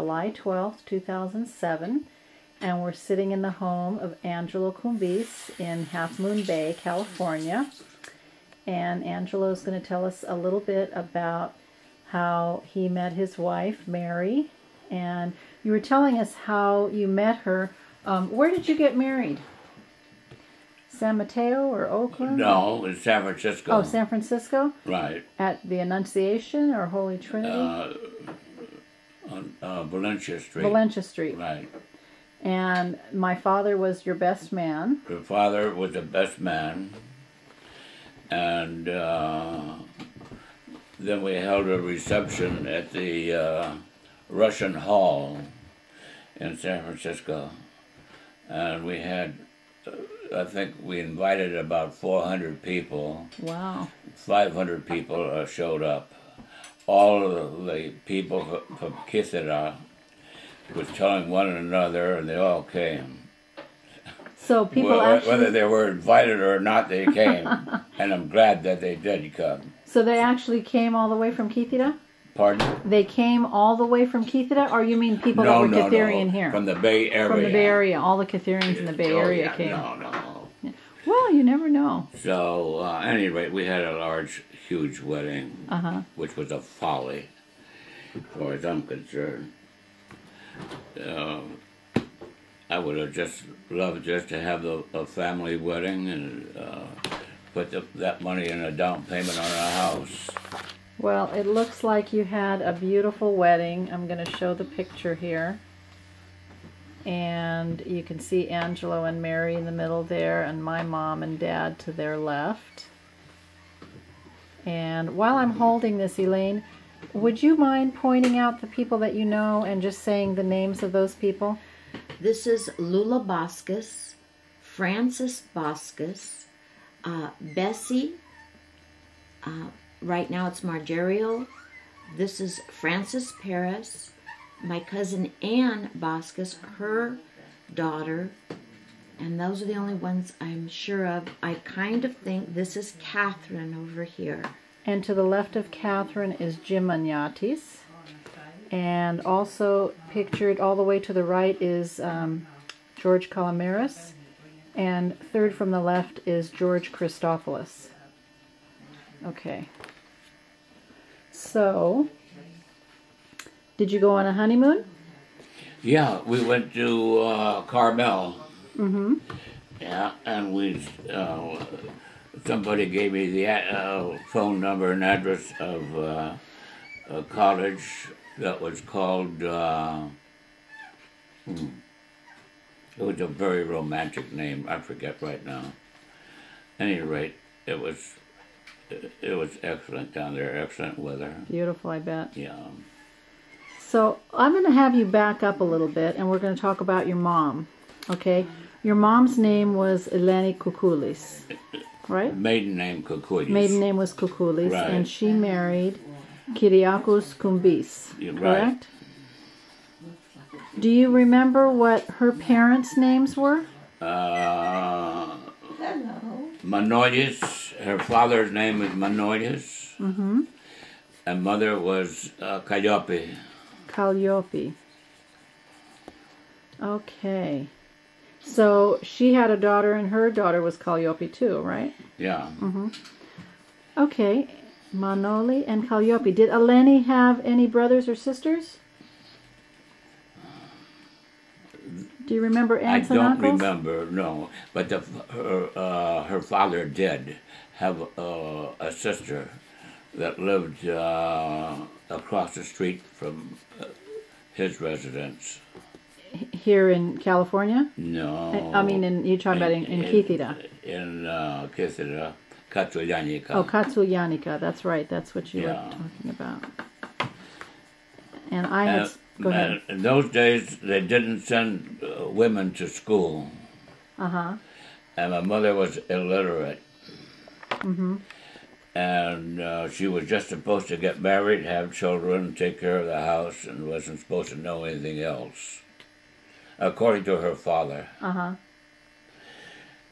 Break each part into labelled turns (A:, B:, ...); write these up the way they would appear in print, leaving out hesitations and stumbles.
A: July 12th, 2007, and we're sitting in the home of Angelo Combis in Half Moon Bay, California. And Angelo is going to tell us a little bit about how he met his wife, Mary. And you were telling us how you met her. Where did you get married? San Mateo or Oakland?
B: No, in San Francisco.
A: Oh, San Francisco?
B: Right.
A: At the Annunciation or Holy Trinity?
B: On Valencia Street.
A: Valencia Street.
B: Right.
A: And my father was your best man.
B: Her father was the best man. And then we held a reception at the Russian Hall in San Francisco. And we had, I think we invited about 400 people.
A: Wow.
B: 500 people showed up. All of the people from Quixera was telling one another, and they all came.
A: So people
B: whether they were invited or not, they came. And I'm glad that they did come.
A: So they actually came all the way from Quixera?
B: Pardon?
A: They came all the way from Quixera, or you mean people that were Quixerian here?
B: From the Bay Area.
A: From the Bay Area. All the Quixerians in the Bay Area came.
B: No.
A: Yeah. Well, you never know.
B: So, at any rate, we had a large, huge wedding, which was a folly, as far as I'm concerned. I would have just loved just to have a family wedding and put that money in a down payment on a house.
A: Well, it looks like you had a beautiful wedding. I'm going to show the picture here. And you can see Angelo and Mary in the middle there, and my mom and dad to their left. And while I'm holding this, Elaine, would you mind pointing out the people that you know and just saying the names of those people?
C: This is Lula Boscus, Francis Boscus, Bessie, right now it's Margerio. This is Francis Perez, my cousin Ann Boscus, her daughter, and those are the only ones I'm sure of. I kind of think this is Catherine over here.
A: And to the left of Catherine is Jim Agnatis. And also pictured all the way to the right is George Calameras. And third from the left is George Christopoulos. Okay. So, did you go on a honeymoon?
B: Yeah, we went to Carmel.
A: Mm-hmm.
B: Yeah, and we somebody gave me the phone number and address of a college that was called, it was a very romantic name, I forget right now. At any rate, it was excellent down there, excellent weather.
A: Beautiful, I bet.
B: Yeah.
A: So I'm going to have you back up a little bit, and we're going to talk about your mom, okay? Your mom's name was Eleni Koukoulis, right?
B: Maiden name Koukoulis.
A: Maiden name was Koukoulis,
B: right.
A: And she married Kyriakos Combis, correct?
B: Right.
A: Do you remember what her parents' names were?
B: Manoides. Her father's name is Manoides.
A: Mm-hmm.
B: And mother was Calliope.
A: Calliope. Okay. So she had a daughter, and her daughter was Calliope too, right?
B: Yeah.
A: Mm-hmm. Okay. Manoli and Calliope. Did Eleni have any brothers or sisters? Do you remember aunts and uncles?
B: I don't remember, no. But her father did have a sister that lived across the street from his residence.
A: Here in California?
B: No.
A: I mean, you're talking about in Quixera.
B: In Quixera, Katsuyanika.
A: Oh, Katsuyanika. That's right. That's what you were talking about. And I had... Go ahead.
B: In those days, they didn't send women to school.
A: Uh-huh.
B: And my mother was illiterate.
A: Mm-hmm.
B: And she was just supposed to get married, have children, take care of the house, and wasn't supposed to know anything else, according to her father.
A: Uh-huh.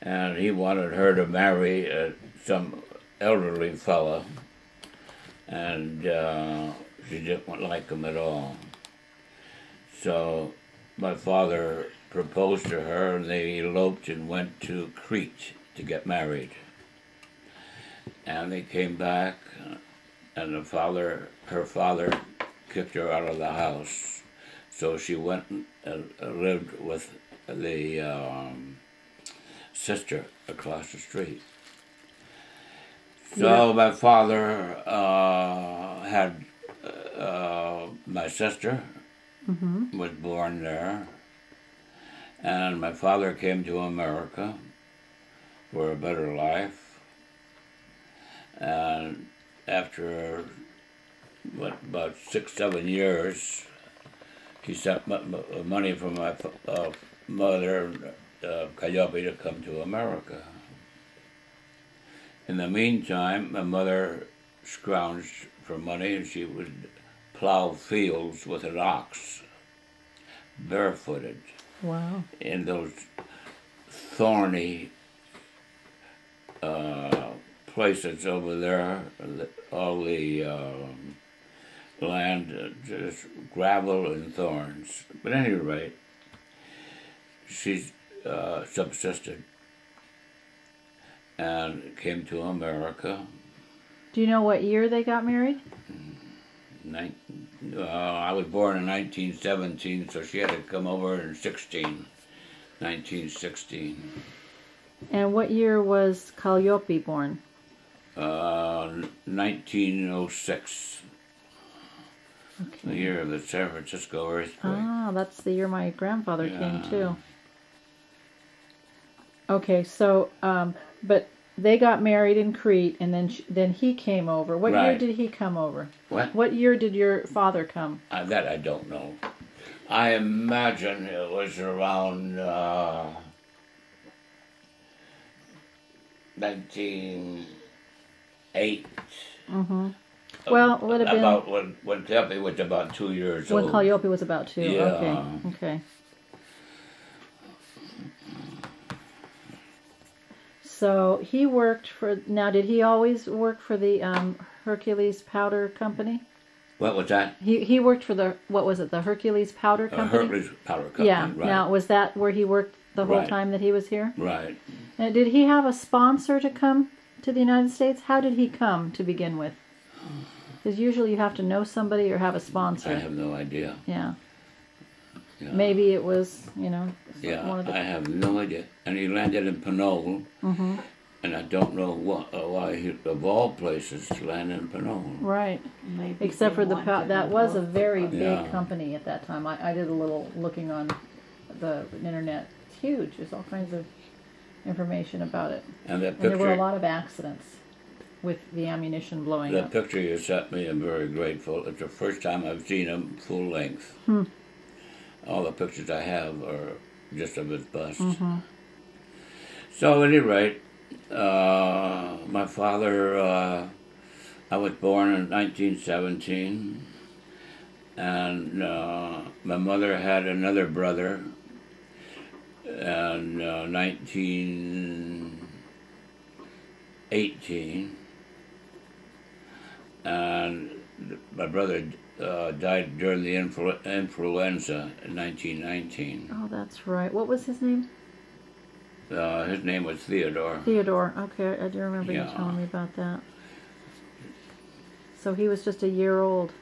B: And he wanted her to marry some elderly fella, and she didn't like him at all. So my father proposed to her, and they eloped and went to Crete to get married. And they came back, and her father kicked her out of the house. So she went and lived with the sister across the street. So my father had my sister was born there, and my father came to America for a better life. And after about 6-7 years, he sent money from my mother, Calliope, to come to America. In the meantime, my mother scrounged for money, and she would plow fields with an ox, barefooted.
A: Wow.
B: In those thorny places over there, all the land, just gravel and thorns. But at any rate, she subsisted and came to America.
A: Do you know what year they got married?
B: I was born in 1917, so she had to come over in 1916.
A: And what year was Calliope born?
B: 1906.
A: Okay.
B: The year of the San Francisco earthquake.
A: Ah, that's the year my grandfather came too. Okay, so, but they got married in Crete, and then he came over. What year did he come over? What year did your father come?
B: That I don't know. I imagine it was around 1908.
A: Mm-hmm. Well, it would have been
B: about when Calliope was about 2 years old.
A: When Calliope was about 2.
B: Yeah.
A: Okay. So he worked for. Now, did he always work for the Hercules Powder Company?
B: What was that?
A: He worked for the, what was it? The Hercules Powder Company.
B: Hercules Powder Company.
A: Yeah.
B: Right.
A: Now, was that where he worked the whole
B: Right.
A: time that he was here?
B: Right.
A: Now, did he have a sponsor to come to the United States? How did he come to begin with? Because usually you have to know somebody or have a sponsor.
B: I have no idea.
A: Yeah.
B: Yeah.
A: Maybe it was,
B: Yeah,
A: one of the...
B: I have no idea. And he landed in Pinole, and I don't know why he, of all places, to land in Pinole.
A: Right.
C: Maybe
A: Except
C: they
A: for
C: wanted
A: that
C: to
A: was a
C: work
A: very
C: for
A: big
B: Yeah.
A: company at that time. I did a little looking on the internet. It's huge. There's all kinds of information about it.
B: And that
A: And there were a
B: picture,
A: lot of accidents with the ammunition blowing
B: that
A: up.
B: picture you sent me, I'm very grateful. It's the first time I've seen him full length. All the pictures I have are just of his bust. So at any rate, my father, I was born in 1917, and my mother had another brother in 1918, and my brother died during the influenza in 1919.
A: Oh, that's right. What was his name?
B: His name was Theodore.
A: Theodore. Okay, I do remember you
B: Yeah.
A: telling me about that. So he was just a year old.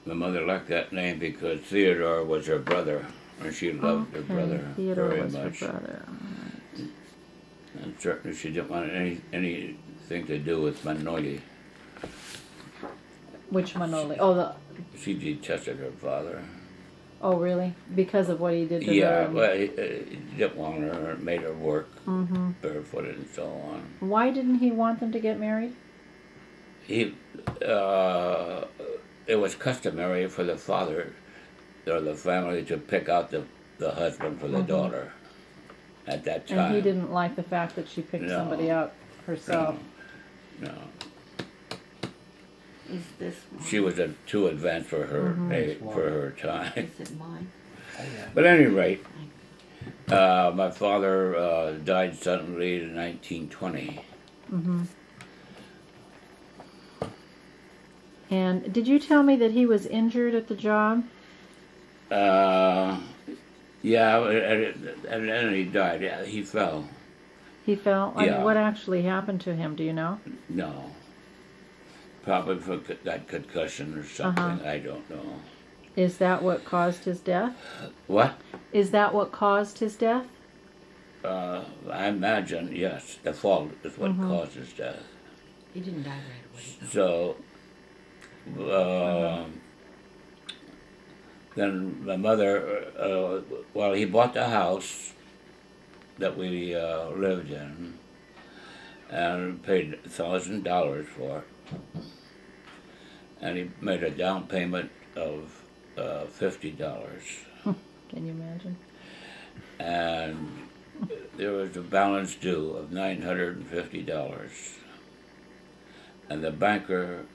B: My mother liked that name because Theodore was her brother, and she loved her brother
A: Theodore
B: very
A: was
B: much.
A: her brother.
B: And certainly she didn't want anything to do with Manoli.
A: Which Manoli? Oh,
B: She detested her father.
A: oh, really? Because of what he did to her?
B: Yeah, well, he didn't want her, and made her work barefooted and so on.
A: Why didn't he want them to get married?
B: It was customary for the father or the family to pick out the husband for the daughter at that time.
A: And he didn't like the fact that she picked somebody out herself.
B: No.
C: Is this one?
B: She was too advanced for her for her time.
C: Is it mine?
B: But at any rate, my father died suddenly in 1920.
A: And did you tell me that he was injured at the job?
B: Yeah, and then he died. Yeah, he fell.
A: He fell? I
B: Yeah.
A: mean, what actually happened to him? Do you know?
B: No. Probably for that concussion or something. I don't know.
A: Is that what caused his death?
B: What?
A: Is that what caused his death?
B: I imagine, yes, the fall is what causes death.
C: He didn't die right away.
B: So, then my mother, well, he bought the house that we lived in and paid $1,000 for it. And he made a down payment of $50.
A: Can you imagine?
B: And there was a balance due of $950. And the banker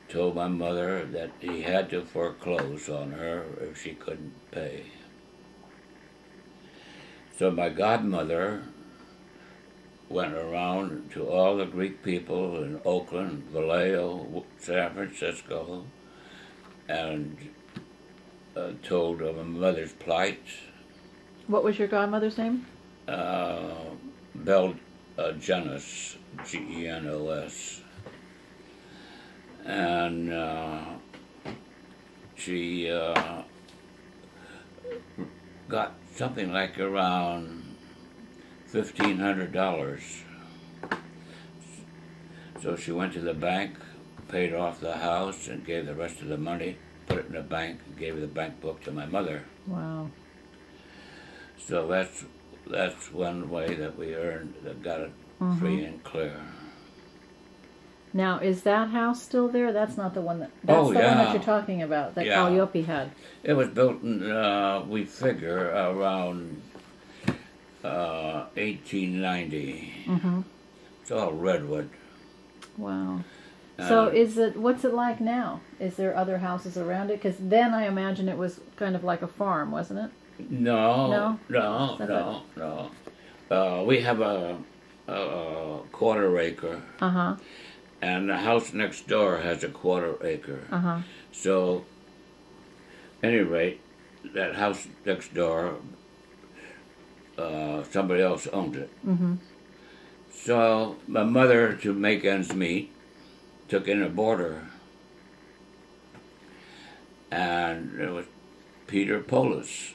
B: told my mother that he had to foreclose on her if she couldn't pay. So my godmother went around to all the Greek people in Oakland, Vallejo, San Francisco, and told of my mother's plight.
A: What was your godmother's name?
B: Bell Genos, Genos. And she got something like around $1,500. So she went to the bank, paid off the house, and gave the rest of the money, put it in the bank, and gave the bank book to my mother.
A: Wow.
B: So that's one way that we earned, that got it free and clear.
A: Now, is that house still there? That's not the one that... That's the one that you're talking about, that Calliope had.
B: It was built in, we figure, around 1890. It's all redwood.
A: Wow. So what's it like now? Is there other houses around it? Because then I imagine it was kind of like a farm, wasn't it?
B: No. We have a quarter acre. And the house next door has a quarter acre. So, any rate, that house next door, somebody else owned it. So my mother, to make ends meet, took in a boarder. And it was Peter Polis.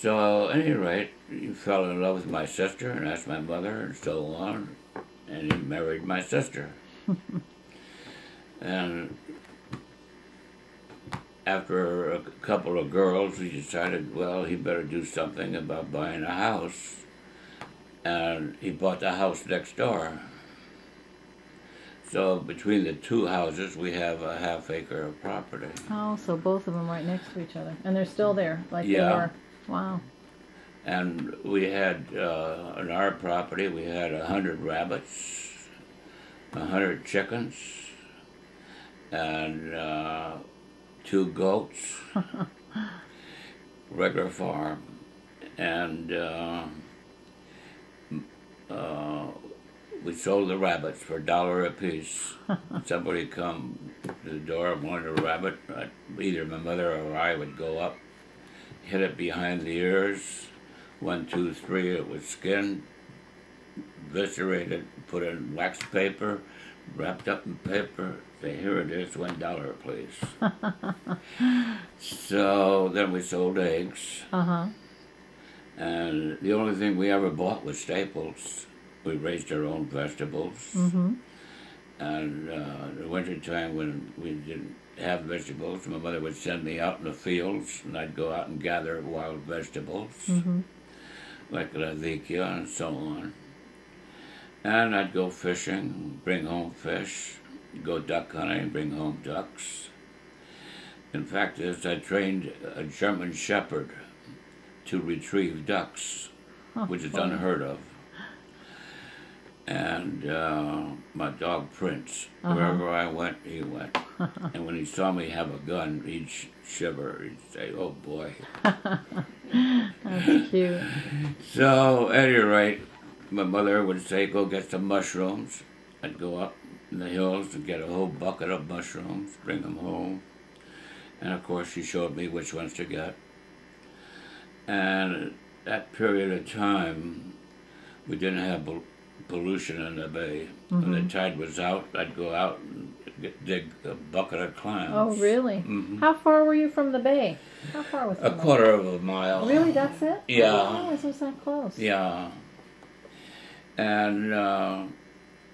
B: So, at any rate, he fell in love with my sister, and that's my mother, and so on. And he married my sister. And after a couple of girls, he decided, well, he better do something about buying a house. And he bought the house next door. So between the two houses, we have a half acre of property.
A: Oh, so both of them right next to each other. And they're still there, like they were. Wow.
B: And we had, on our property, we had 100 rabbits, 100 chickens, and 2 goats, regular farm. And we sold the rabbits for $1 a piece. Somebody come to the door and wanted a rabbit. Either my mother or I would go up, hit it behind the ears. 1, 2, 3, it was skinned, eviscerated, put in wax paper, wrapped up in paper. Say, here it is, $1, please. So then we sold eggs. And the only thing we ever bought was staples. We raised our own vegetables. And in the wintertime when we didn't have vegetables, my mother would send me out in the fields, and I'd go out and gather wild vegetables. Like lavicchia and so on. And I'd go fishing, bring home fish, go duck hunting, bring home ducks. In fact, I trained a German Shepherd to retrieve ducks, which is unheard of. And my dog Prince, wherever I went, he went. And when he saw me have a gun, he'd shiver. He'd say, "Oh boy."
A: That's cute.
B: So, at any rate, my mother would say, "Go get some mushrooms." I'd go up, in the hills and get a whole bucket of mushrooms, bring them home. And of course she showed me which ones to get. And that period of time, we didn't have pollution in the bay. When the tide was out, I'd go out and dig a bucket of clams.
A: Oh, really? How far were you from the bay? How far was it?
B: A quarter of a mile.
A: Really, that's it?
B: Yeah.
A: I didn't realize it was that close.
B: Yeah. And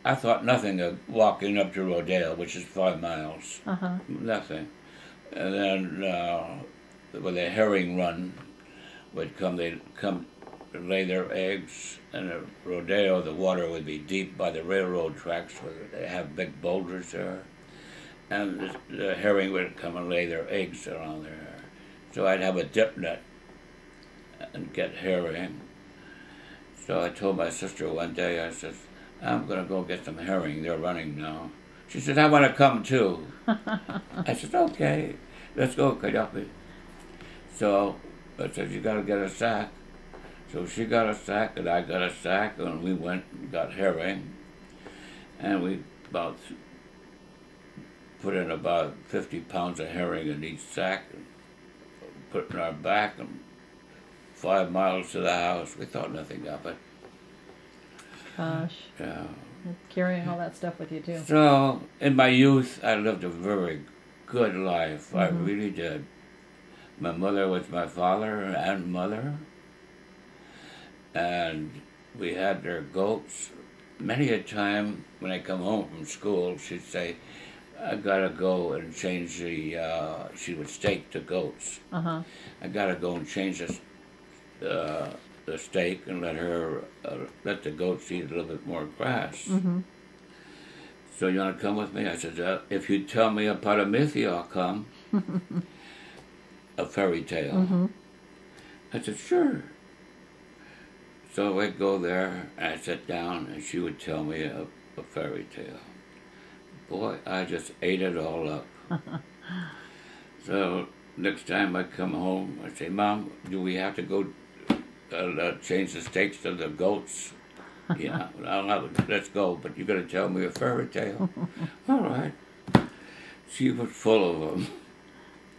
B: I thought nothing of walking up to Rodeo, which is 5 miles. Nothing. And then when the herring run would come, they'd come lay their eggs, and at Rodeo, the water would be deep by the railroad tracks where they have big boulders there. And the herring would come and lay their eggs around there. So I'd have a dip net and get herring. So I told my sister one day, I said, I'm going to go get some herring. They're running now. She said, I want to come too. I said, okay, let's go, Kayapi. So I said, you got to get a sack. So she got a sack and I got a sack, and we went and got herring. And we put in about 50 pounds of herring in each sack, and put it in our back, and 5 miles to the house. We thought nothing of it.
A: Gosh.
B: Yeah.
A: Carrying all that stuff with you, too.
B: So, in my youth, I lived a very good life. I really did. My mother was my father and mother. And we had their goats. Many a time when I come home from school, she'd say, I gotta go and change she would stake the goats. I gotta go and change the steak and let the goats eat a little bit more grass. So you want to come with me? I said, if you tell me a paramythia, I'll come. A fairy tale. I said, sure. So I'd go there, and I'd sit down, and she would tell me a fairy tale. Boy, I just ate it all up. So next time I come home, I say, Mom, do we have to go change the steaks to the goats? Yeah, let's go, but you got to tell me a fairy tale. All right. She was full of them.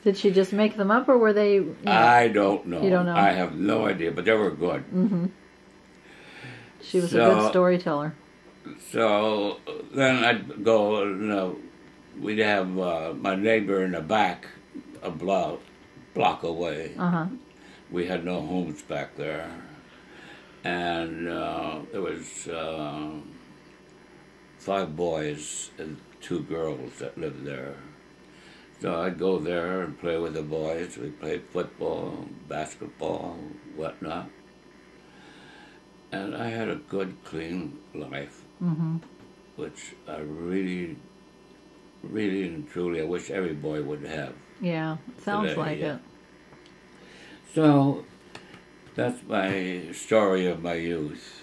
A: Did she just make them up, or were they...
B: I don't know.
A: You don't know?
B: I have no idea, but they were good.
A: She was a good storyteller.
B: So then I'd go, we'd have my neighbor in the back a block away. We had no homes back there. And there was 5 boys and 2 girls that lived there. So I'd go there and play with the boys. We played football, basketball, whatnot. And I had a good, clean life, which I really, really and truly, I wish every boy would have.
A: Yeah, sounds like it.
B: So that's my story of my youth.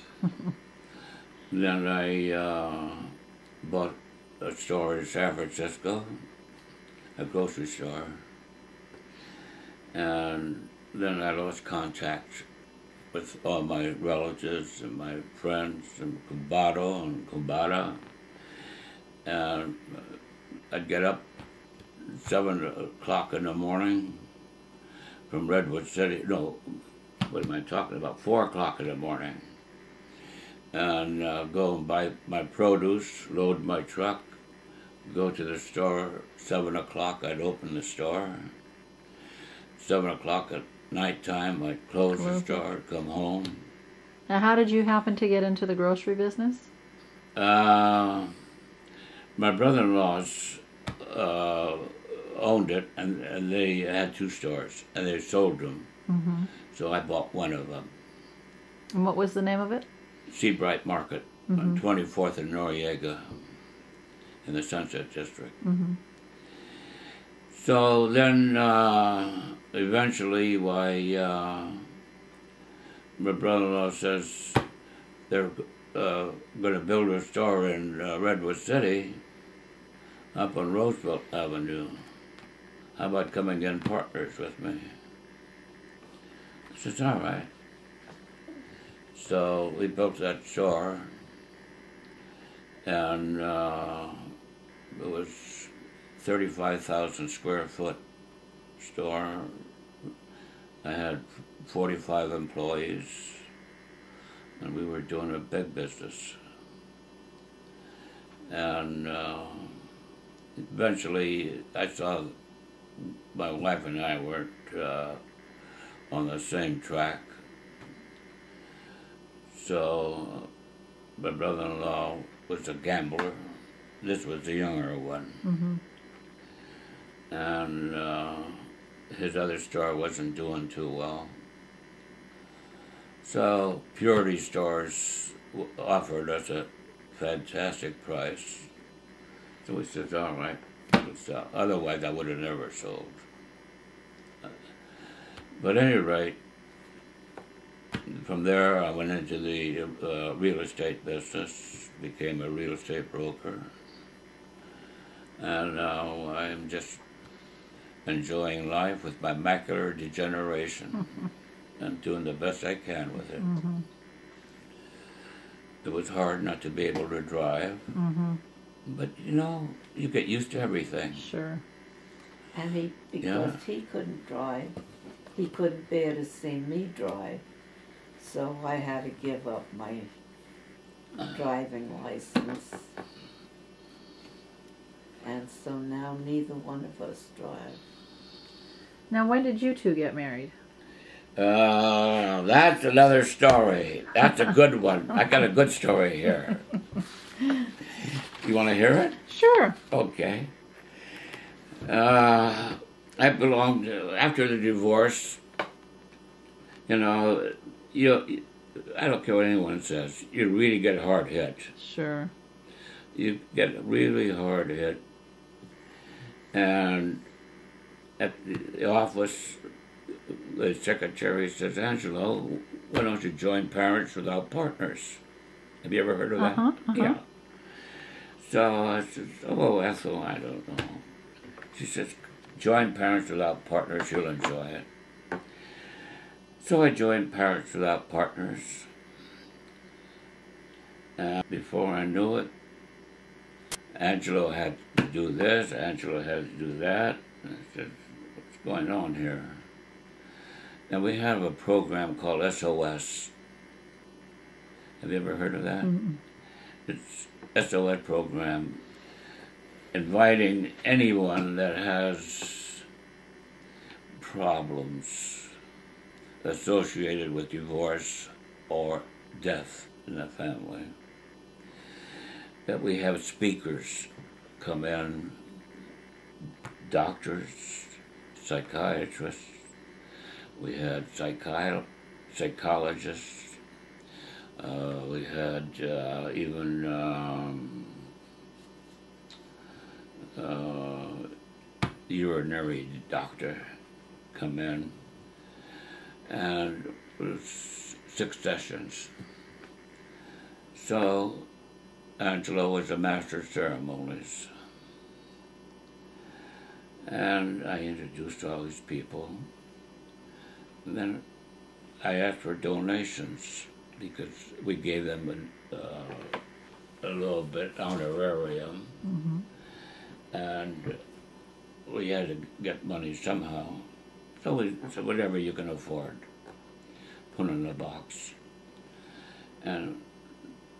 B: Then I bought a store in San Francisco, a grocery store, and then I lost contact with all my relatives and my friends in Cubado and Cubata. And I'd get up 7 o'clock in the morning from Redwood City. No, what am I talking about? 4 o'clock in the morning. And go and buy my produce, load my truck, go to the store. 7 o'clock, I'd open the store. 7 o'clock at nighttime, I'd close the store, come home.
A: Now, how did you happen to get into the grocery business?
B: My brother-in-laws owned it, and they had 2 stores, and they sold them. So I bought one of them.
A: And what was the name of it?
B: Seabright Market on 24th and Noriega in the Sunset District. So then eventually my brother-in-law says they're going to build a store in Redwood City up on Roosevelt Avenue. How about coming in partners with me? I said, all right. So we built that store, and It was 35,000 square foot store. I had 45 employees, and we were doing a big business. And eventually, I saw my wife and I weren't on the same track. So my brother-in-law was a gambler. This was the younger one.
A: Mm-hmm.
B: And his other store wasn't doing too well. So Purity Stores offered us a fantastic price. So we said, all right, we'll sell. Otherwise I would have never sold. But at any rate, from there I went into the real estate business, became a real estate broker. And now I'm just enjoying life with my macular degeneration and doing the best I can with it.
A: Mm-hmm.
B: It was hard not to be able to drive, but you know, you get used to everything.
A: Sure.
D: And because he couldn't drive, he couldn't bear to see me drive. So I had to give up my driving license. And so now neither one of us drive.
A: Now, when did you two get married?
B: That's another story. That's a good one. I got a good story here. You want to hear it?
A: Sure.
B: Okay. I belonged after the divorce. You know, I don't care what anyone says. You really get hard hit.
A: Sure.
B: You get really hard hit, and at the office, the secretary says, "Angelo, why don't you join Parents Without Partners?" Have you ever heard of that? Yeah. So I said, "Oh, Ethel, I don't know." She says, "Join Parents Without Partners, you'll enjoy it." So I joined Parents Without Partners. And before I knew it, Angelo had to do this, Angelo had to do that. And I said, what's going on here? And we have a program called SOS. Have you ever heard of that?
A: Mm-hmm.
B: It's SOS program inviting anyone that has problems associated with divorce or death in the family. That we have speakers come in, doctors, psychiatrists, we had psychologists, we had even urinary doctor come in, and it was 6 sessions. So Angelo was a master of ceremonies. And I introduced all these people. And then I asked for donations because we gave them a little bit honorarium. And we had to get money somehow. So we said, whatever you can afford, put in a box. And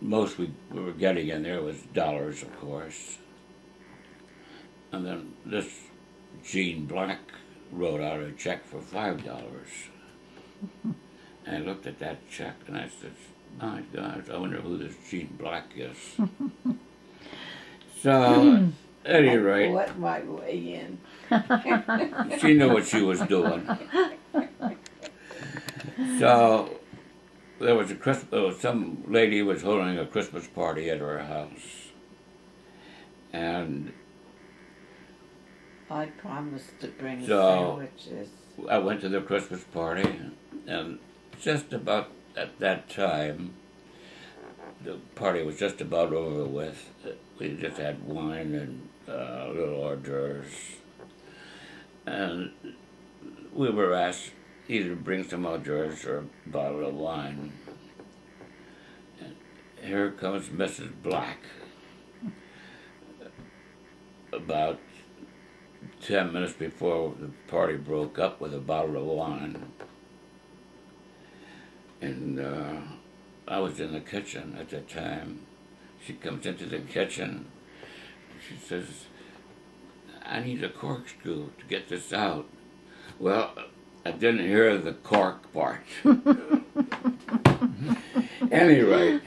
B: most we were getting in there was dollars, of course. And then this Gene Black wrote out a check for $5. And I looked at that check and I said, my gosh, I wonder who this Gene Black is. So, at any rate,
D: I let my way in.
B: she knew what she was doing. So, there was some lady was holding a Christmas party at her house, and
D: I promised to bring
B: so
D: sandwiches.
B: I went to the Christmas party, and just about at that time, the party was just about over with. We just had wine and little hors d'oeuvres, and we were asked either bring some hors d'oeuvres or a bottle of wine. And here comes Mrs. Black. about 10 minutes before the party broke up with a bottle of wine. And I was in the kitchen at the time. She comes into the kitchen. She says, I need a corkscrew to get this out. Well, I didn't hear the cork part. Anyway.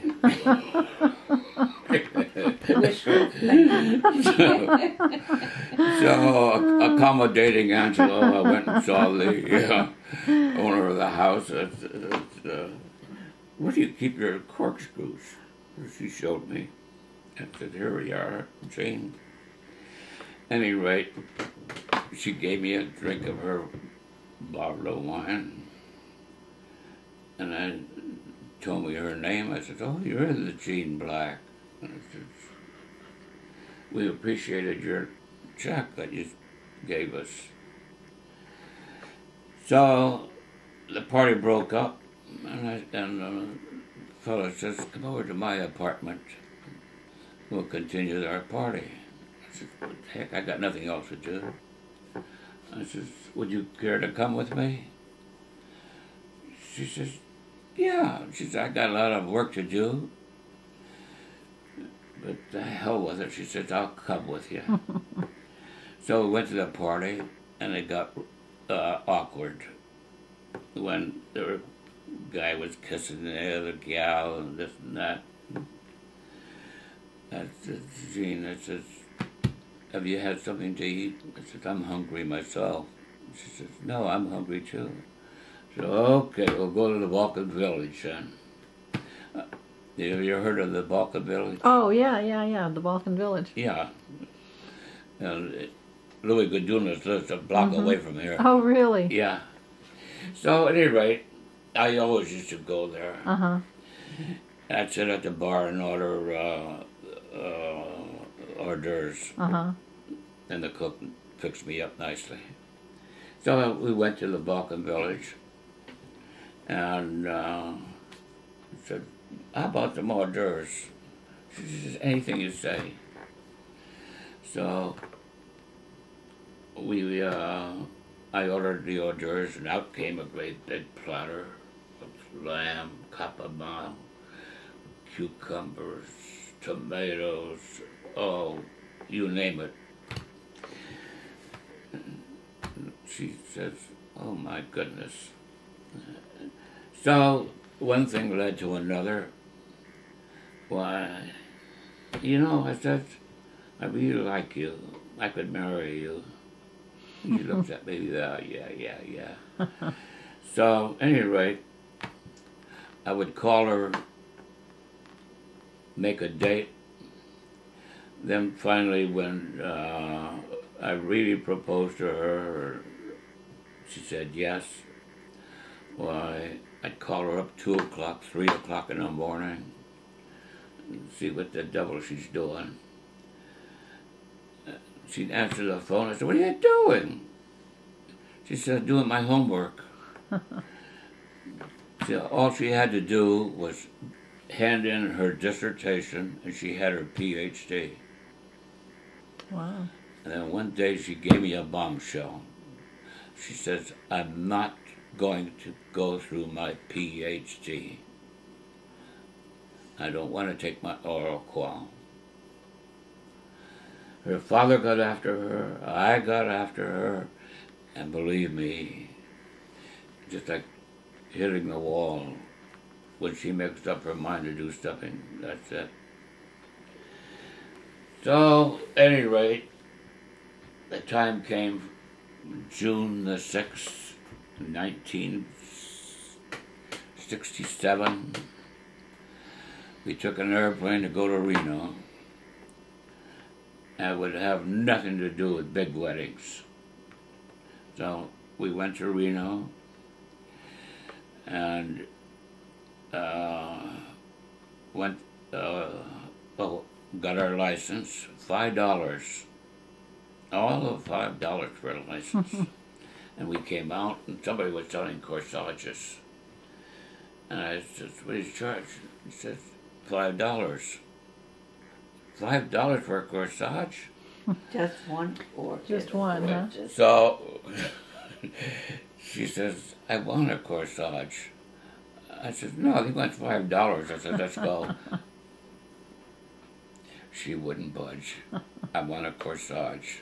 B: So accommodating Angelo, I went and saw the owner of the house. Where do you keep your corkscrews? She showed me. I said, here we are, Jane. Any rate, she gave me a drink of her bottle of wine, and I told me her name. I said, oh, you're the Jean Black. And I said, we appreciated your check that you gave us. So the party broke up, and the fellow says, come over to my apartment. We'll continue our party. I said, what the heck, I got nothing else to do. I says, would you care to come with me? She says, yeah. She says, I got a lot of work to do. But the hell with it. She says, I'll come with you. So we went to the party, and it got awkward when the guy was kissing the other gal and this and that. I said, Jean, I says, have you had something to eat? I said, I'm hungry myself. She says, no, I'm hungry too. So, okay, we'll go to the Balkan Village then. Have you heard of the Balkan Village?
A: Oh, yeah, the Balkan Village.
B: Yeah. And Louis Godunas lives a block away from here.
A: Oh, really?
B: Yeah. So, at any rate, I always used to go there.
A: Uh-huh.
B: I'd sit at the bar and order hors d'oeuvres.
A: Uh-huh.
B: And the cook fixed me up nicely. So we went to the Balkan Village, and said, how about some hors d'oeuvres? She says, anything you say. So I ordered the hors d'oeuvres, and out came a great big platter of lamb, kapama, cucumbers, tomatoes, oh, you name it. She says, oh my goodness. So one thing led to another. Why, you know, I said, I really like you. I could marry you. She looks at me, yeah. So, at any rate, I would call her, make a date. Then finally, when I really proposed to her, she said yes. Why, I'd call her up 2 o'clock, 3 o'clock in the morning, and see what the devil she's doing. She'd answer the phone. I said, what are you doing? She said, doing my homework. See, all she had to do was hand in her dissertation, and she had her PhD.
A: Wow.
B: And then one day she gave me a bombshell. She says, I'm not going to go through my PhD. I don't want to take my oral qual. Her father got after her, I got after her, and believe me, just like hitting the wall, when she makes up her mind to do something, that's it. So, at any rate, the time came, June the 6th, 1967. We took an airplane to go to Reno. And would have nothing to do with big weddings. So we went to Reno and got our license, $5. All of $5 for a license. And we came out, and somebody was selling corsages. And I said, what do you charge? He said, $5. $5 for a corsage?
D: Just one orchid.
A: Just one, huh?
B: So she says, I want a corsage. I said, no, he wants $5. I said, let's go. She wouldn't budge. I want a corsage.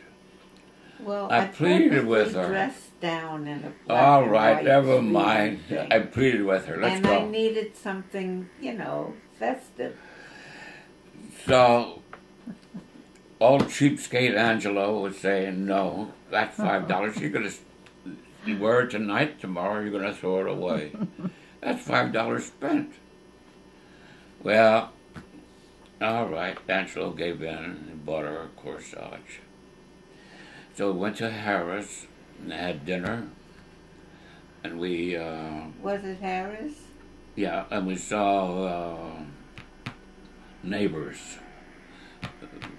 D: Well,
B: I pleaded with her.
D: Dressed down in a black
B: All
D: and
B: right,
D: white
B: never
D: tweed
B: mind.
D: thing.
B: I pleaded with her. Let's
D: and
B: go.
D: I needed something, festive.
B: So, old cheapskate Angelo was saying, no, that's $5. You're going to wear it tonight, tomorrow you're going to throw it away. That's $5 spent. Well, all right, Angelo gave in and bought her a corsage. So we went to Harris and had dinner, and we...
D: Was it Harris?
B: Yeah, and we saw Neighbors.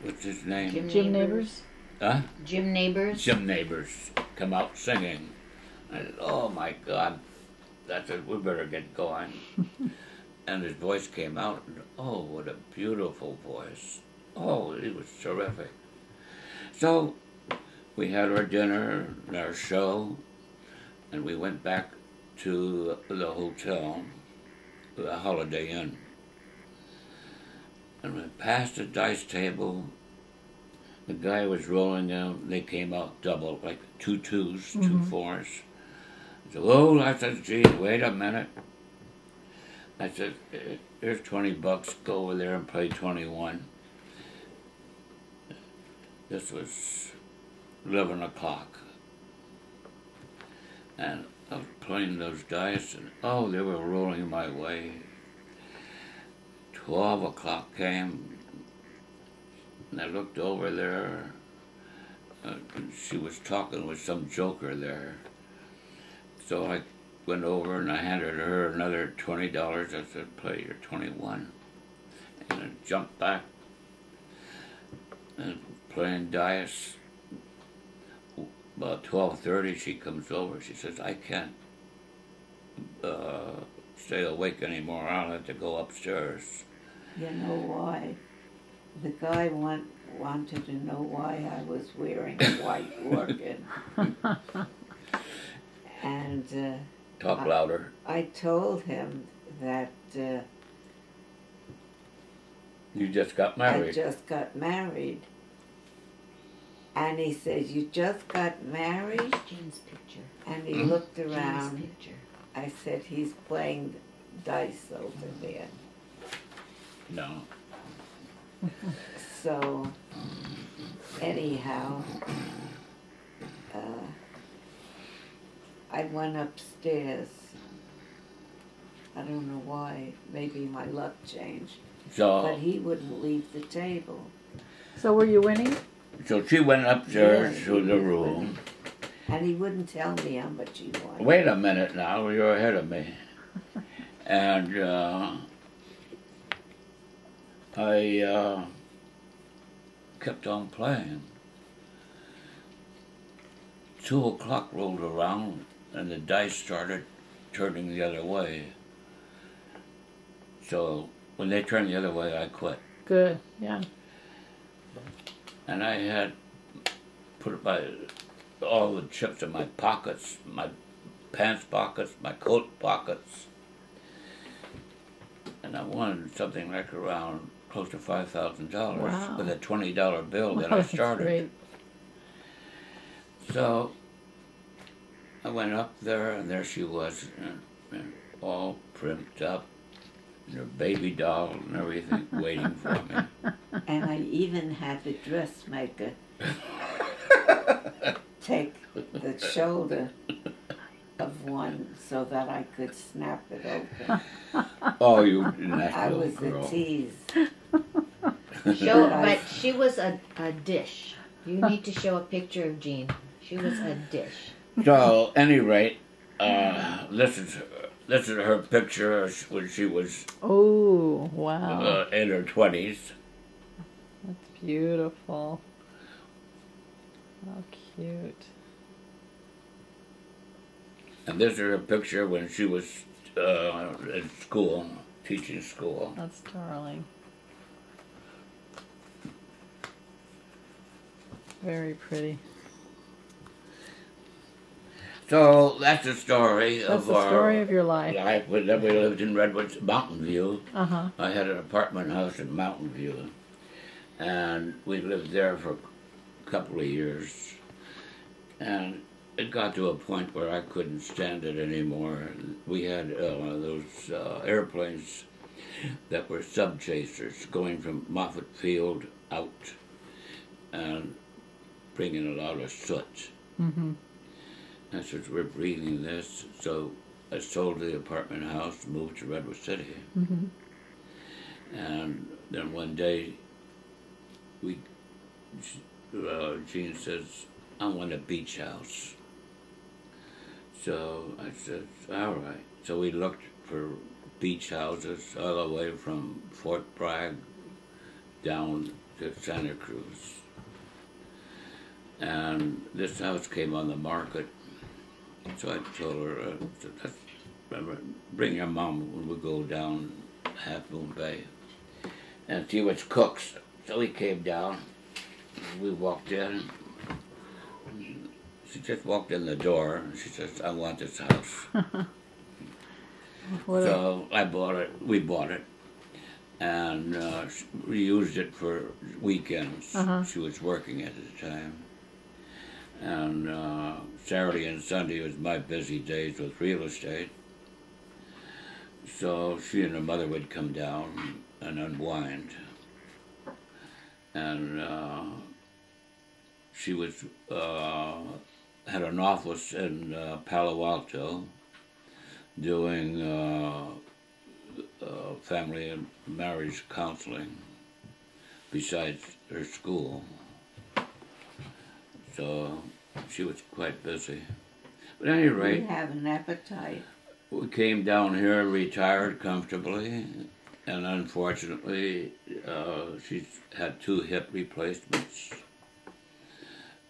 B: What's his name?
A: Jim Neighbors?
B: Huh?
C: Jim Neighbors.
B: Jim Neighbors come out singing. I said, oh my God. I said, we better get going. And his voice came out, and oh, what a beautiful voice. Oh, it was terrific. So we had our dinner and our show, and we went back to the hotel, the Holiday Inn. And we passed the dice table. The guy was rolling them. They came out double, like 2 2s, 2 4s. I said, oh, I said, gee, wait a minute. I said, here's $20. Go over there and play 21. This was 11 o'clock. And I was playing those dice, and oh, they were rolling my way. 12 o'clock came, and I looked over there, and she was talking with some joker there. So I went over and I handed her another $20. I said, play your 21. And I jumped back and playing dice. About 12:30, she comes over. She says, I can't stay awake anymore. I'll have to go upstairs.
D: You know why? The guy wanted to know why I was wearing a white orchid. And
B: Talk louder.
D: I told him that
B: You just got
D: I
B: married.
D: just got married. And he says, you just got married?
C: Jane's picture.
D: And he looked
C: Jane's
D: around.
C: picture.
D: I said, he's playing dice over there.
B: No.
D: So, anyhow, I went upstairs. I don't know why. Maybe my luck changed. But
B: So,
D: he wouldn't leave the table.
A: So were you winning?
B: so she went upstairs
D: Yeah,
B: to
D: he
B: the
D: was
B: room.
D: And he wouldn't tell me how much he won.
B: Wait a minute now, you're ahead of me. And I kept on playing. 2 o'clock rolled around and the dice started turning the other way. So when they turned the other way, I quit.
A: Good, yeah.
B: And I had put all the chips in my pockets, my pants pockets, my coat pockets. And I won something like around close to $5,000
A: Wow.
B: with a $20 bill that
A: Wow,
B: I
A: that's
B: started.
A: great.
B: So I went up there, and there she was, all primped up, and her baby doll and everything waiting for me.
D: And I even had the dressmaker take the shoulder of one so that I could snap it open.
B: Oh, you
D: I
B: nasty
D: was
B: little girl.
D: a tease.
C: Show,
D: I-
C: but she was a dish. You need to show a picture of Jean. She was a dish.
B: So, any rate, this is her picture when she was
A: Oh, wow.
B: in her 20s.
A: That's beautiful. How cute.
B: And this is her picture when she was in school, teaching school.
A: That's darling. Very pretty.
B: So that's the story
A: That's
B: of
A: the story of your life.
B: life. We lived in Redwood, Mountain View.
A: Uh-huh.
B: I had an apartment house in Mountain View, and we lived there for a couple of years. And it got to a point where I couldn't stand it anymore. We had those airplanes that were sub-chasers going from Moffett Field out and bringing a lot of soot.
A: Mm-hmm.
B: I said, we're breathing this. So I sold the apartment house, moved to Redwood City.
A: Mm-hmm.
B: And then one day, Gene says, I want a beach house. So I said, all right. So we looked for beach houses all the way from Fort Bragg down to Santa Cruz. And this house came on the market. So I told her, bring your mom when we go down Half Moon Bay and see what's cooks. So we came down, we walked in. She just walked in the door and she says, I want this house. So I bought it, we bought it, and we used it for weekends.
A: Uh-huh.
B: She was working at the time. And Saturday and Sunday was my busy days with real estate. So she and her mother would come down and unwind. And she was had an office in Palo Alto doing family and marriage counseling besides her school. So she was quite busy. But at any rate,
D: You have an appetite.
B: we came down here, retired comfortably, and unfortunately, she's had 2 hip replacements.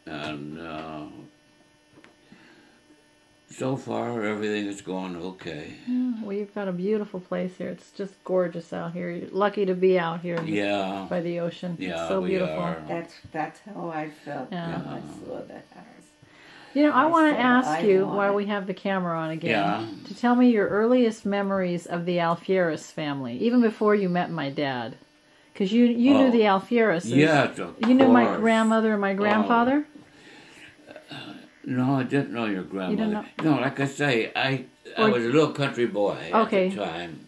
B: And so far, everything is going okay.
A: Yeah, well, you've got a beautiful place here. It's just gorgeous out here. You're lucky to be out here
B: Yeah.
A: by the ocean.
B: Yeah,
A: it's so
B: we
A: beautiful.
B: are.
D: That's how I felt when
A: Yeah.
D: I saw the house.
A: You know, I want to
D: said,
A: ask
D: I
A: you,
D: want
A: while
D: it.
A: we have the camera on again,
B: Yeah.
A: to tell me your earliest memories of the Alfieras family, even before you met my dad. Because you knew the Alfieras.
B: Yes, of
A: You knew my
B: course.
A: grandmother and my grandfather?
B: No, I didn't know your grandmother.
A: know-
B: No, like I say, I
A: Or-
B: was a little country boy
A: Okay.
B: at the time.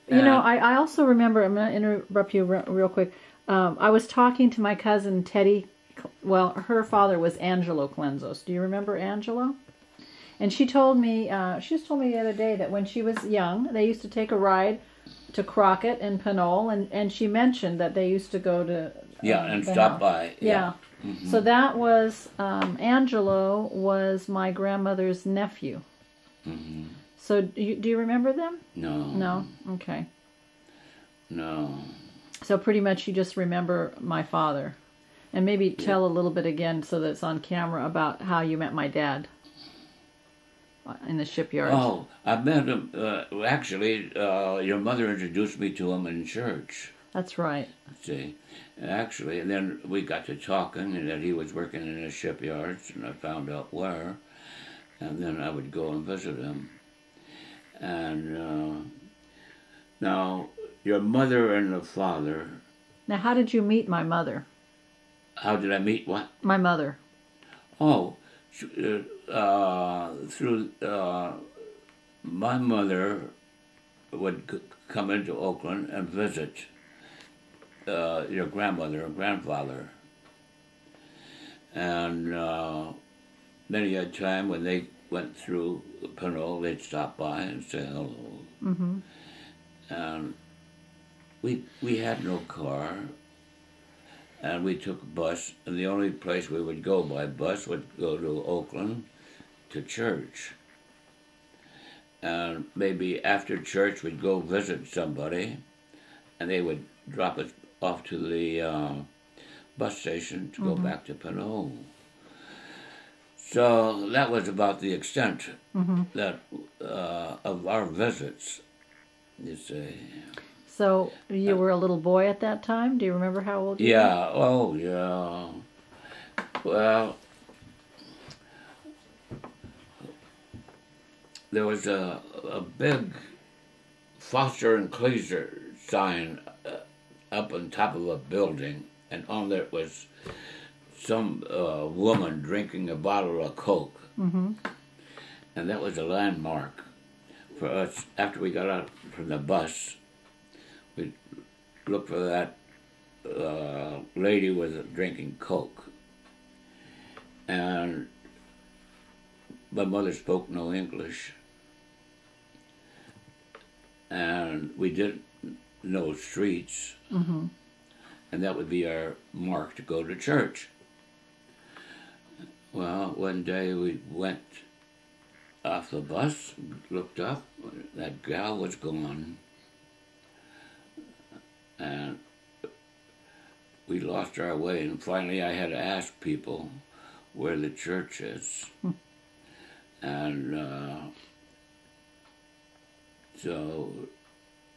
A: You know, I also remember, I'm going to interrupt you real quick. I was talking to my cousin Teddy. Well, her father was Angelo Combis. Do you remember Angelo? And she told me, the other day that when she was young, they used to take a ride to Crockett and Pinole, and she mentioned that they used to go to
B: And
A: the
B: stop
A: house.
B: by.
A: Yeah.
B: Mm-hmm.
A: So that was Angelo was my grandmother's nephew.
B: Mm-hmm.
A: So do you remember them?
B: No.
A: No. Okay.
B: No.
A: So pretty much you just remember my father. And maybe tell a little bit again so that it's on camera about how you met my dad in the shipyard.
B: Oh, I met him. Actually, your mother introduced me to him in church.
A: That's right.
B: See, actually, and then we got to talking, and that he was working in the shipyards, and I found out where, and then I would go and visit him. And now, your mother and the father.
A: Now, how did you meet my mother?
B: How did I meet what?
A: My mother.
B: Oh, through my mother would come into Oakland and visit your grandmother and grandfather. And many a time when they went through Pinole, they'd stop by and say hello.
A: Mm-hmm.
B: And we had no car, and we took a bus, and the only place we would go by bus would go to Oakland to church. And maybe after church we'd go visit somebody, and they would drop us off to the bus station to go back to Pinole. So that was about the extent that of our visits, you see.
A: So you were a little boy at that time? Do you remember how old you were?
B: Yeah, oh yeah. Well, there was a big Foster and Cleaser sign up on top of a building, and on there was some woman drinking a bottle of Coke.
A: Mm-hmm.
B: And that was a landmark for us. After we got out from the bus, we looked for that lady was drinking Coke. And my mother spoke no English. And we didn't know streets.
A: Mm-hmm.
B: And that would be our mark to go to church. Well, one day we went off the bus, looked up, that gal was gone. And we lost our way, and finally I had to ask people where the church is. And so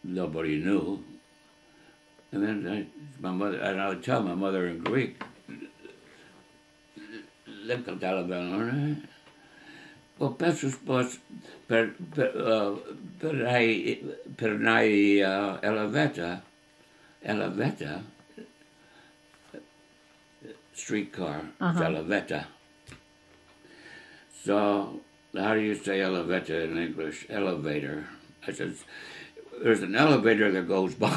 B: nobody knew. And then my mother, and I would tell my mother in Greek, well, pesos pues per nai eleveta, streetcar, eleveta. So how do you say eleveta in English? Elevator. I said, there's an elevator that goes by.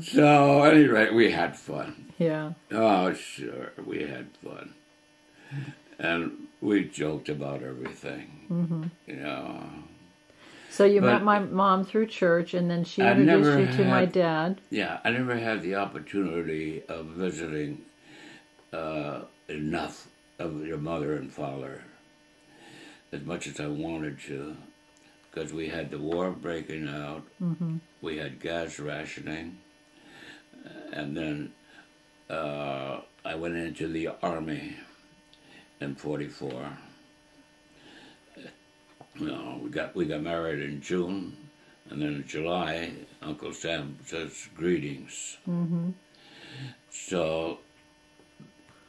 B: So, at any rate, we had fun.
A: Yeah.
B: Oh, sure, we had fun. And we joked about everything, you know.
A: So you met my mom through church, and then she introduced you to my dad.
B: Yeah, I never had the opportunity of visiting enough of your mother and father as much as I wanted to, because we had the war breaking out, we had gas rationing, and then I went into the Army in '44. You know, we got married in June, and then in July, Uncle Sam says greetings. So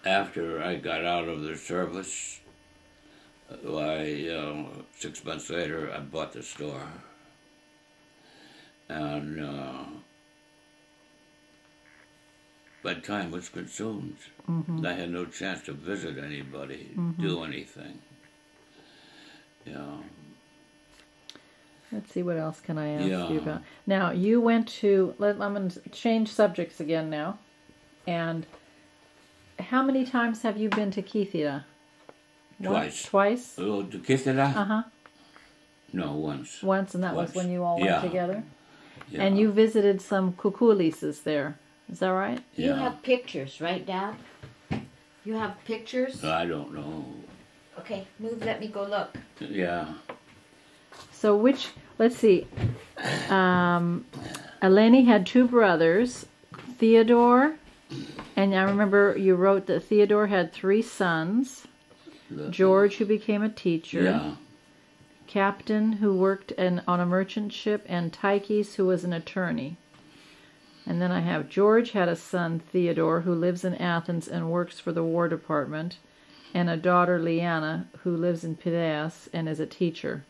B: after I got out of the service, 6 months later, I bought the store, and my time was consumed. I had no chance to visit anybody, do anything. You know.
A: Let's see, what else can I ask you about? Now, you went to, I'm going to change subjects again now. And how many times have you been to Kithira?
B: Twice.
A: Twice?
B: Oh, to Kithira?
A: Uh-huh.
B: No, once.
A: Once, and that was when you all went together?
B: Yeah.
A: And you visited some kukulises there. Is that right?
B: Yeah.
C: You have pictures, right, Dad? You have pictures?
B: I don't know.
C: Okay, move, let me go look.
B: Yeah.
A: So let's see. Eleni had two brothers, Theodore, and I remember you wrote that Theodore had 3 sons. George, who became a teacher.
B: Yeah.
A: Captain, who worked on a merchant ship, and Tyches, who was an attorney. And then I have George had a son, Theodore, who lives in Athens and works for the War Department, and a daughter, Liana, who lives in Piraeus and is a teacher.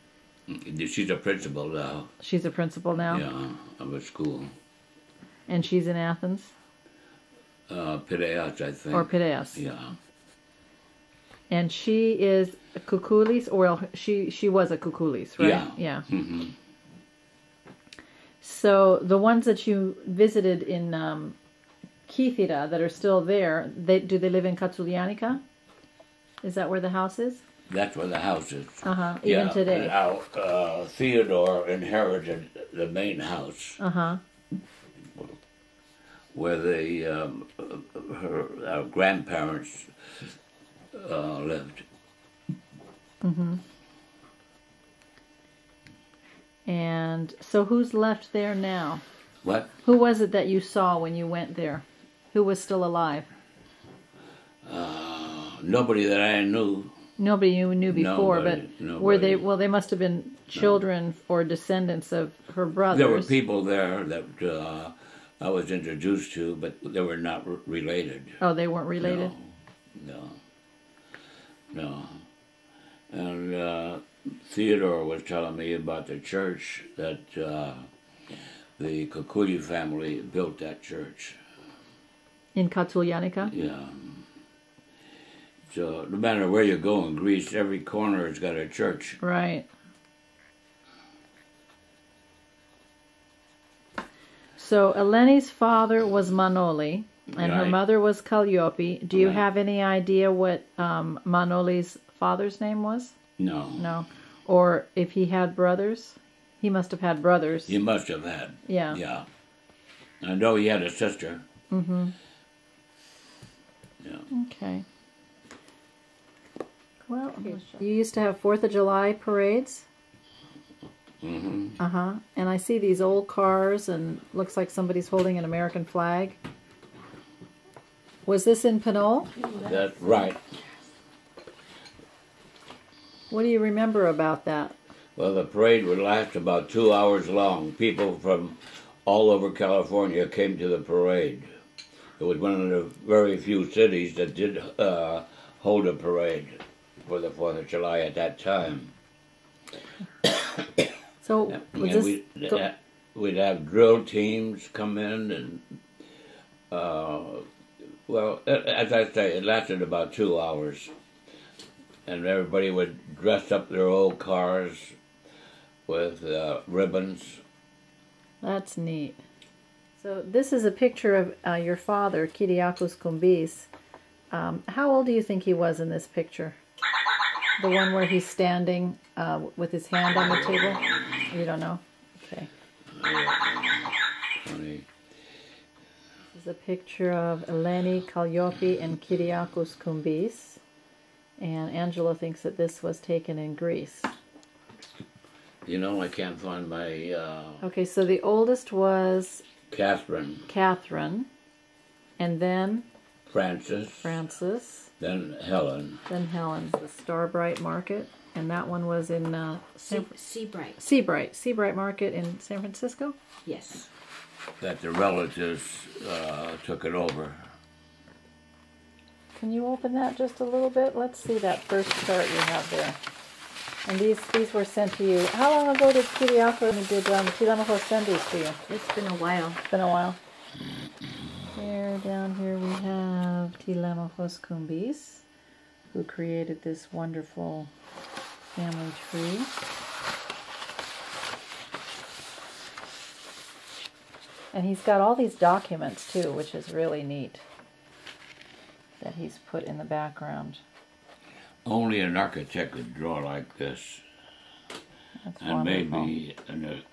B: She's a principal now.
A: She's a principal now?
B: Yeah, of a school.
A: And she's in Athens?
B: Piraeus, I think.
A: Or Piraeus.
B: Yeah.
A: And she is a Kukulis, or well, she was a Kukulis, right?
B: Yeah.
A: Yeah.
B: Mm-hmm.
A: So the ones that you visited in Kithira that are still there, do they live in Katsulianika? Is that where the house is?
B: That's where the house is.
A: Even today.
B: Now, Theodore inherited the main house. Where our grandparents lived.
A: And so who's left there now?
B: What?
A: Who was it that you saw when you went there? Who was still alive?
B: Nobody that I knew.
A: Nobody you knew before,
B: Nobody.
A: but were they? Well, they must have been children or descendants of her brothers.
B: There were people there that I was introduced to, but they were not related.
A: Oh, they weren't related?
B: No. And Theodore was telling me about the church that the Kikuyu family built that church.
A: In Katsulyanika?
B: Yeah. So no matter where you go in Greece, every corner has got a church.
A: Right. So Eleni's father was Manoli, and her
B: Right.
A: mother was Calliope. Do you
B: Right.
A: have any idea what Manoli's father's name was?
B: No.
A: No. Or if he had brothers? He must have had brothers.
B: He must have had.
A: Yeah.
B: Yeah. I know he had a sister.
A: Mm-hmm.
B: Yeah.
A: Okay. Well, you used to have 4th of July parades?
B: Mm-hmm.
A: Uh-huh. And I see these old cars, and looks like somebody's holding an American flag. Was this in Pinole?
B: That's right.
A: What do you remember about that?
B: Well, the parade would last about 2 hours long. People from all over California came to the parade. It was one of the very few cities that did hold a parade for the 4th of July at that time.
A: So, was
B: And
A: this...
B: we'd have drill teams come in, and well, as I say, it lasted about 2 hours, and everybody would dress up their old cars with ribbons.
A: That's neat. So this is a picture of your father, Kyriakos Combis. How old do you think he was in this picture? The one where he's standing with his hand on the table? You don't know? Okay.
B: Funny.
A: This is a picture of Eleni, Calliope, and Kyriakos Combis. And Angelo thinks that this was taken in Greece.
B: You know, I can't find my
A: Okay, so the oldest was
B: Catherine,
A: and then
B: Francis,
A: Francis,
B: then Helen.
A: then Helen. The Starbright Market, and that one was in
C: Seabright.
A: Seabright Market in San Francisco.
C: Yes.
B: That the relatives took it over.
A: Can you open that just a little bit? Let's see that first chart you have there. And these were sent to you. How long ago did Kyriakos did Telemachos send these to you?
C: It's been a while.
A: It's been a while. Here, down here we have Telemachos Combis, who created this wonderful family tree. And he's got all these documents too, which is really neat, that he's put in the background.
B: Only an architect could draw like this,
A: That's
B: and
A: wonderful.
B: maybe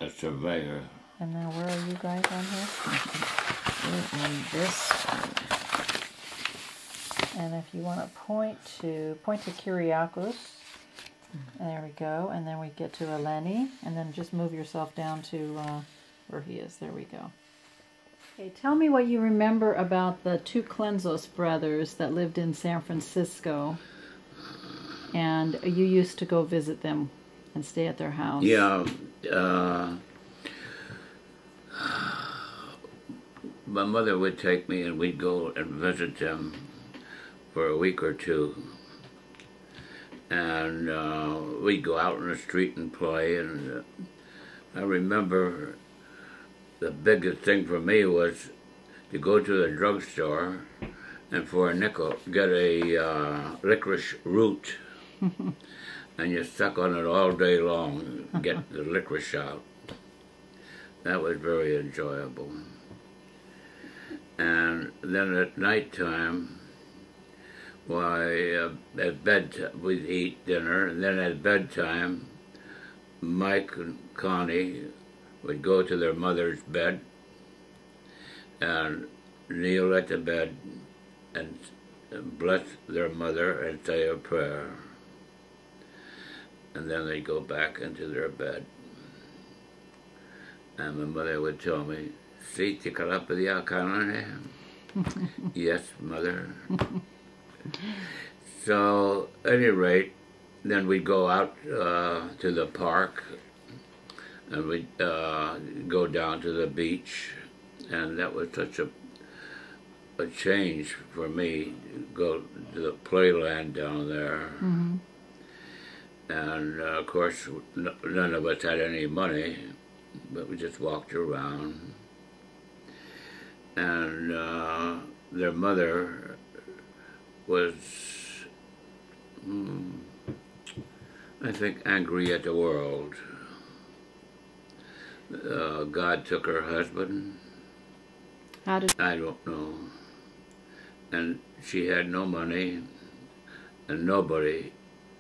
B: a surveyor.
A: And now where are you guys on here?
C: We're on this one.
A: And if you want to point to Kyriakos, there we go, and then we get to Eleni, and then just move yourself down to where he is. There we go. Okay, tell me what you remember about the two Klenzos brothers that lived in San Francisco, and you used to go visit them and stay at their house.
B: Yeah, my mother would take me, and we'd go and visit them for a week or two. And we'd go out in the street and play. And I remember the biggest thing for me was to go to the drugstore and for a nickel get a licorice root. And you suck on it all day long, get the licorice out. That was very enjoyable. And then at nighttime, why, at bedtime, we'd eat dinner, and then at bedtime, Mike and Connie would go to their mother's bed and kneel at the bed and bless their mother and say a prayer. And then they'd go back into their bed. And my mother would tell me, "Si te kalapadia kanane." Yes, mother. So, at any rate, then we'd go out to the park, and we'd go down to the beach and that was such a change for me to go to the playland down there.
A: Mm-hmm.
B: And of course, none of us had any money, but we just walked around. And their mother was, I think, angry at the world. God took her husband.
A: How did?
B: I don't know. And she had no money, and nobody,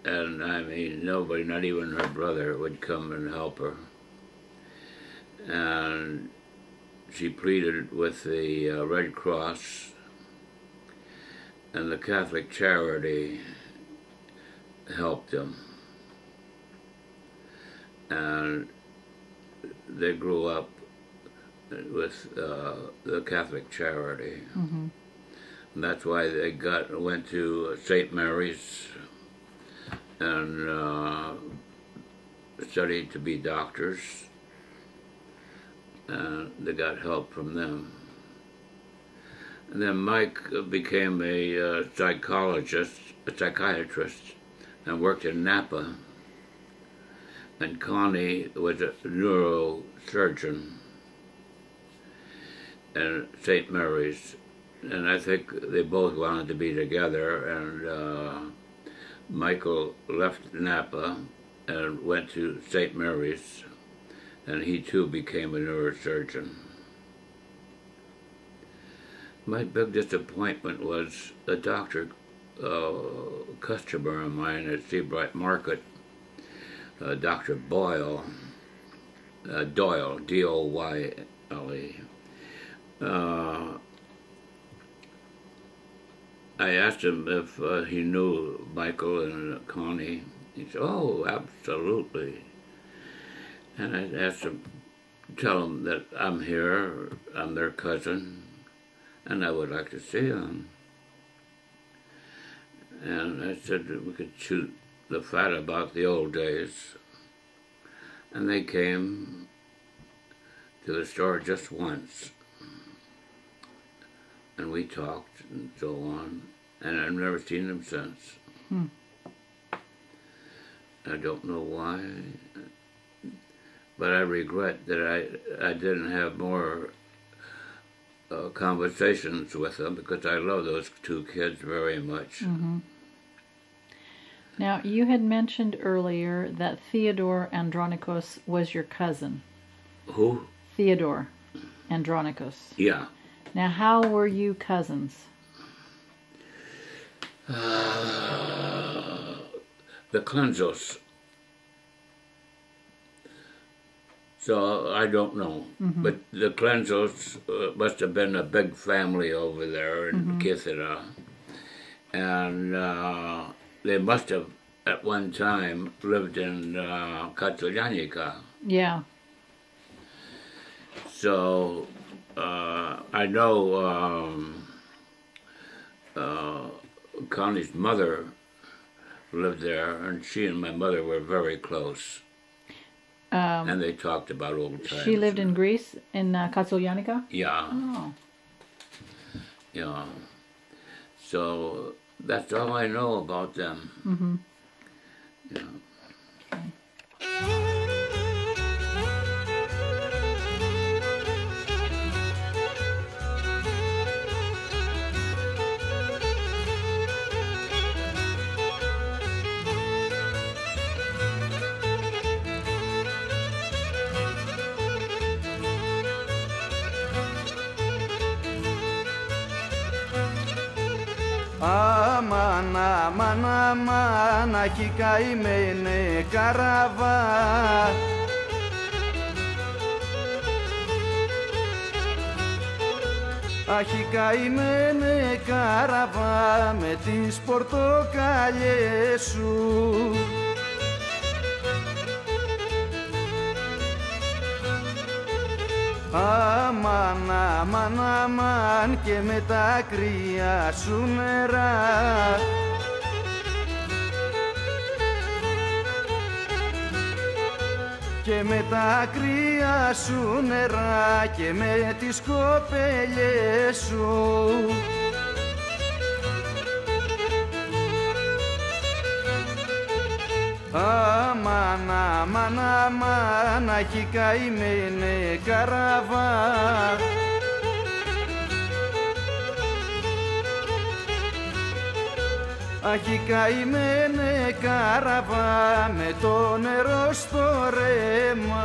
B: and I mean nobody, not even her brother, would come and help her. And she pleaded with the Red Cross and the Catholic Charity helped them. And they grew up with the Catholic Charity.
A: Mm-hmm.
B: And that's why they went to St. Mary's and studied to be doctors. And they got help from them. And then Mike became a psychiatrist, and worked in Napa. And Connie was a neurosurgeon at St. Mary's. And I think they both wanted to be together, and Michael left Napa and went to St. Mary's, and he too became a neurosurgeon. My big disappointment was a doctor, customer of mine at Seabright Market, Dr. Doyle, D-O-Y-L-E. I asked him if he knew Michael and Connie. He said, "Oh, absolutely." And I asked him, tell him that I'm here, I'm their cousin, and I would like to see them. And I said that we could shoot the fat about the old days. And they came to the store just once. And we talked and so on. And I've never seen them since. I don't know why. But I regret that I didn't have more conversations with them, because I love those two kids very much.
A: Mm-hmm. Now, you had mentioned earlier that Theodore Andronikos was your cousin.
B: Who?
A: Theodore Andronikos.
B: Yeah.
A: Now, how were you cousins?
B: The Clensos. So I don't know. Mm-hmm. But the Clensos must have been a big family over there in Kithera. And they must have, at one time, lived in Katsolyanika.
A: Yeah.
B: So I know Connie's mother lived there, and she and my mother were very close. And they talked about old times.
A: She lived in Greece, in Katsolyanika?
B: Yeah.
A: Oh.
B: Yeah. So that's all I know about them.
A: Mm-hmm.
B: Yeah.
E: Aman, aman, aman, έχει καημένε καράβα. Αχι καημένε καράβα με τις πορτοκαλιές σου. Αμάν, αμάν, αμάν και με τα κρύα σου νερά. και με τα κρύα σου νερά και με τις κοπέλιες σου. Αμάν, αμάν, αμάν, αχι καημένε καραβά. Αχι καημένε καραβά με το νερό στο ρέμα.